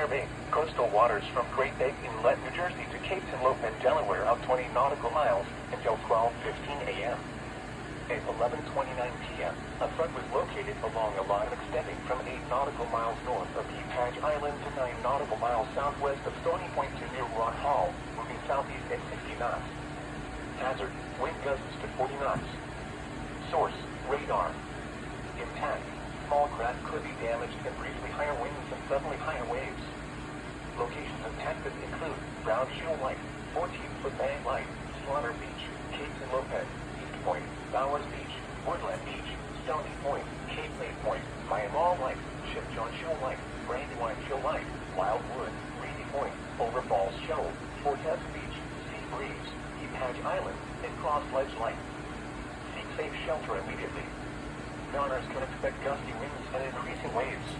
survey coastal waters from Great Egg Inlet, New Jersey to Cape Henlopen, Delaware out 20 nautical miles until 12:15 a.m. At 11:29 p.m., a front was located along a line extending from 8 nautical miles north of Cape Hatch Island to 9 nautical miles southwest of Stony Point to near Rock Hall, moving southeast at 60 knots. Hazard, wind gusts to 40 knots. Source, radar. Impact, small craft could be damaged and briefly higher winds and suddenly higher waves. Locations impacted include Brown Shield Light, 14-foot Bang Light, Slaughter Beach, Cape Henlopen, East Point, Bowers Beach, Woodland Beach, Stony Point, Cape May Point, Myanmar Light, Ship John Shoal Light, Brandywine Shoal Light, Wildwood, Reedy Point, Over Falls Shoal, Fortes Beach, Sea Breeze, Cape Hatch Island, and Cross Ledge Light. Seek safe shelter immediately. Mariners can expect gusty winds and increasing waves.